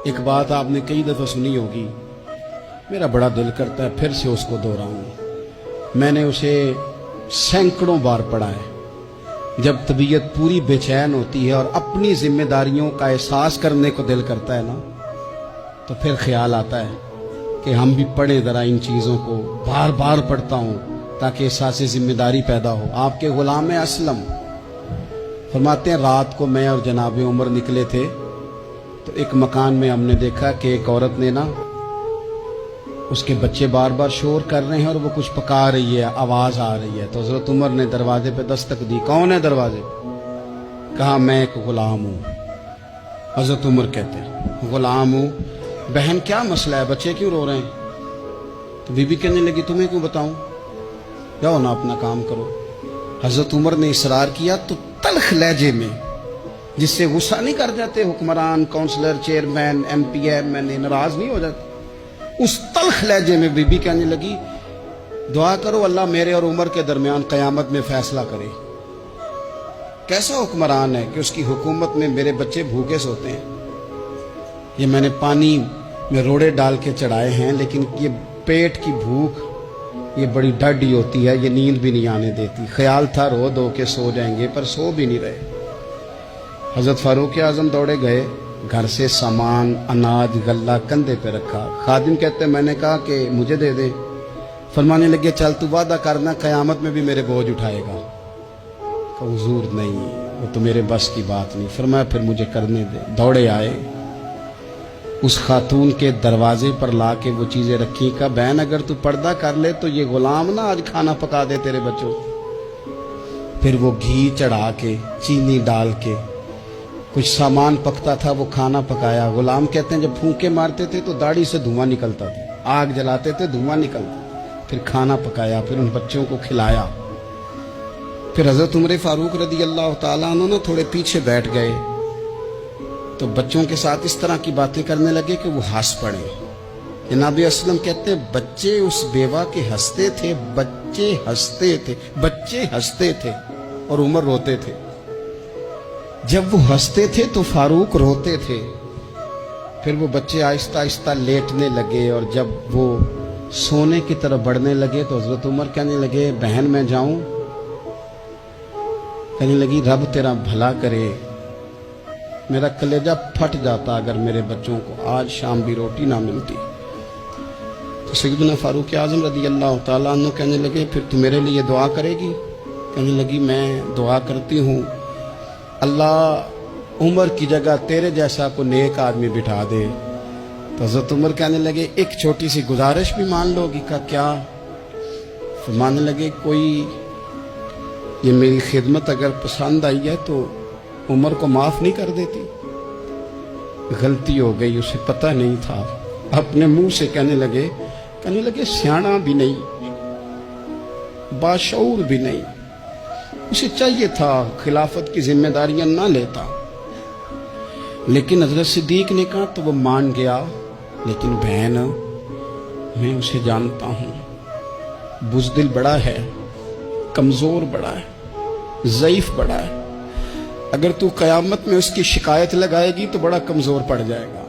ایک بات آپ نے کئی دفعہ سنی ہوگی، میرا بڑا دل کرتا ہے پھر سے اس کو دہراؤں۔ میں نے اسے سینکڑوں بار پڑھا ہے۔ جب طبیعت پوری بے چین ہوتی ہے اور اپنی ذمہ داریوں کا احساس کرنے کو دل کرتا ہے نا، تو پھر خیال آتا ہے کہ ہم بھی پڑھیں ذرا ان چیزوں کو۔ بار بار پڑھتا ہوں تاکہ احساس ذمہ داری پیدا ہو۔ آپ کے غلام اسلم فرماتے ہیں رات کو میں اور جناب عمر نکلے تھے تو ایک مکان میں ہم نے دیکھا کہ ایک عورت نے نا، اس کے بچے بار بار شور کر رہے ہیں اور وہ کچھ پکا رہی ہے، آواز آ رہی ہے۔ تو حضرت عمر نے دروازے پہ دستک دی، کون ہے دروازے؟ کہا میں ایک غلام ہوں۔ حضرت عمر کہتے ہیں غلام ہوں، بہن کیا مسئلہ ہے، بچے کیوں رو رہے ہیں؟ تو بی بی کہنے لگی تمہیں کیوں بتاؤں، جاؤ نا اپنا کام کرو۔ حضرت عمر نے اصرار کیا تو تلخ لہجے میں، جس سے غصہ نہیں کر جاتے حکمران، councillor, chairman, M P M N A ناراض نہیں ہو جاتے، اس تلخ لہجے میں بی بی کہنے لگی دعا کرو اللہ میرے اور عمر کے درمیان قیامت میں فیصلہ کرے۔ کیسا حکمران ہے کہ اس کی حکومت میں میرے بچے بھوکے سوتے ہیں؟ یہ میں نے پانی میں روڑے ڈال کے چڑھائے ہیں، لیکن یہ پیٹ کی بھوک یہ بڑی ڈاڈی ہوتی ہے، یہ نیند بھی نہیں آنے دیتی۔ خیال تھا رو دو کے سو جائیں گے، پر سو بھی نہیں رہے۔ حضرت فاروق اعظم دوڑے گئے، گھر سے سامان، اناج، غلہ کندھے پہ رکھا۔ خادم کہتے میں نے کہا کہ مجھے دے دے۔ فرمانے لگے چل تو وعدہ کرنا قیامت میں بھی میرے بوجھ اٹھائے گا۔ کہ حضور نہیں، وہ تو میرے بس کی بات نہیں۔ فرمایا پھر مجھے کرنے دے۔ دوڑے آئے، اس خاتون کے دروازے پر لا کے وہ چیزیں رکھی۔ کہا بہن اگر تو پردہ کر لے تو یہ غلام نا آج کھانا پکا دے تیرے بچوں۔ پھر وہ گھی چڑھا کے، چینی ڈال کے، کچھ سامان پکتا تھا وہ کھانا پکایا۔ غلام کہتے ہیں جب پھونکے مارتے تھے تو داڑھی سے دھواں نکلتا تھا، آگ جلاتے تھے دھواں نکلتا، پھر کھانا پکایا، پھر ان بچوں کو کھلایا۔ پھر حضرت عمر فاروق رضی اللہ تعالیٰ عنہ تھوڑے پیچھے بیٹھ گئے تو بچوں کے ساتھ اس طرح کی باتیں کرنے لگے کہ وہ ہنس پڑے۔ جناب اسلم کہتے ہیں بچے اس بیوہ کے ہنستے تھے، بچے ہنستے تھے اور عمر روتے تھے۔ جب وہ ہنستے تھے تو فاروق روتے تھے۔ پھر وہ بچے آہستہ آہستہ لیٹنے لگے، اور جب وہ سونے کی طرف بڑھنے لگے تو حضرت عمر کہنے لگے بہن میں جاؤں؟ کہنے لگی رب تیرا بھلا کرے، میرا کلیجہ پھٹ جاتا اگر میرے بچوں کو آج شام بھی روٹی نہ ملتی۔ تو سیدنا فاروق اعظم رضی اللہ تعالیٰ عنہ کہنے لگے پھر تو میرے لیے دعا کرے گی؟ کہنے لگی میں دعا کرتی ہوں اللہ عمر کی جگہ تیرے جیسا کو نیک آدمی بٹھا دے۔ تو حضرت عمر کہنے لگے ایک چھوٹی سی گزارش بھی مان لو گی؟ کا کیا؟ فرمانے لگے کوئی یہ میری خدمت اگر پسند آئی ہے تو عمر کو معاف نہیں کر دیتی؟ غلطی ہو گئی، اسے پتہ نہیں تھا۔ اپنے منہ سے کہنے لگے سیاںا بھی نہیں، باشعور بھی نہیں، اسے چاہیے تھا خلافت کی ذمہ داریاں نہ لیتا۔ لیکن حضرت صدیق نے کہا تو وہ مان گیا، لیکن بہن میں اسے جانتا ہوں، بزدل بڑا ہے، کمزور بڑا ہے، ضعیف بڑا ہے، اگر تو قیامت میں اس کی شکایت لگائے گی تو بڑا کمزور پڑ جائے گا۔